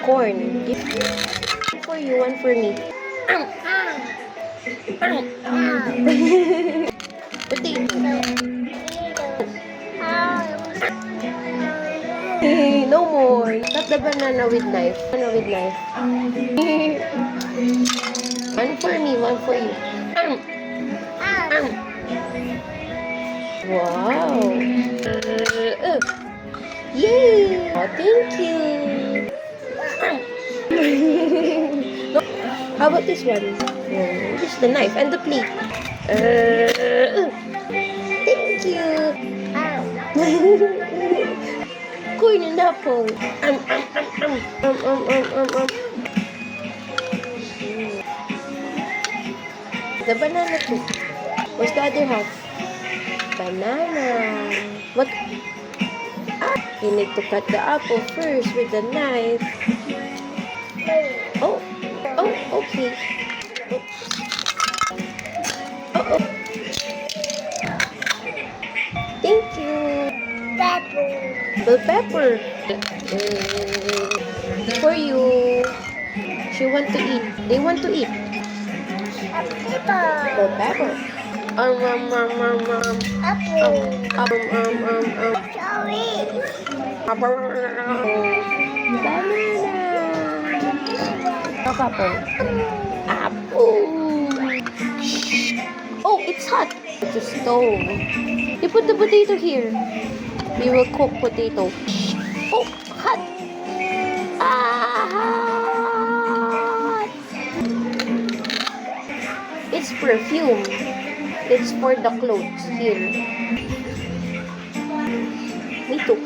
corn. One for you, one for me. Potato. No more. Cut the banana with knife. Banana with knife. One for me, one for you. Wow. Yay! Oh, thank you. How about this one? This is the knife and the plate. Thank you. Corn and apple. The banana too. What's the other half? Banana. What? You need to cut the apple first with the knife. Oh, okay. Oh. Thank you. Bell pepper. For you. She want to eat. They want to eat. Bell pepper. Apple. Oh, it's hot. It's a stove. You put the potato here. We will cook potato. Oh, hot. Hot. It's perfume. It's for the clothes here. Me too.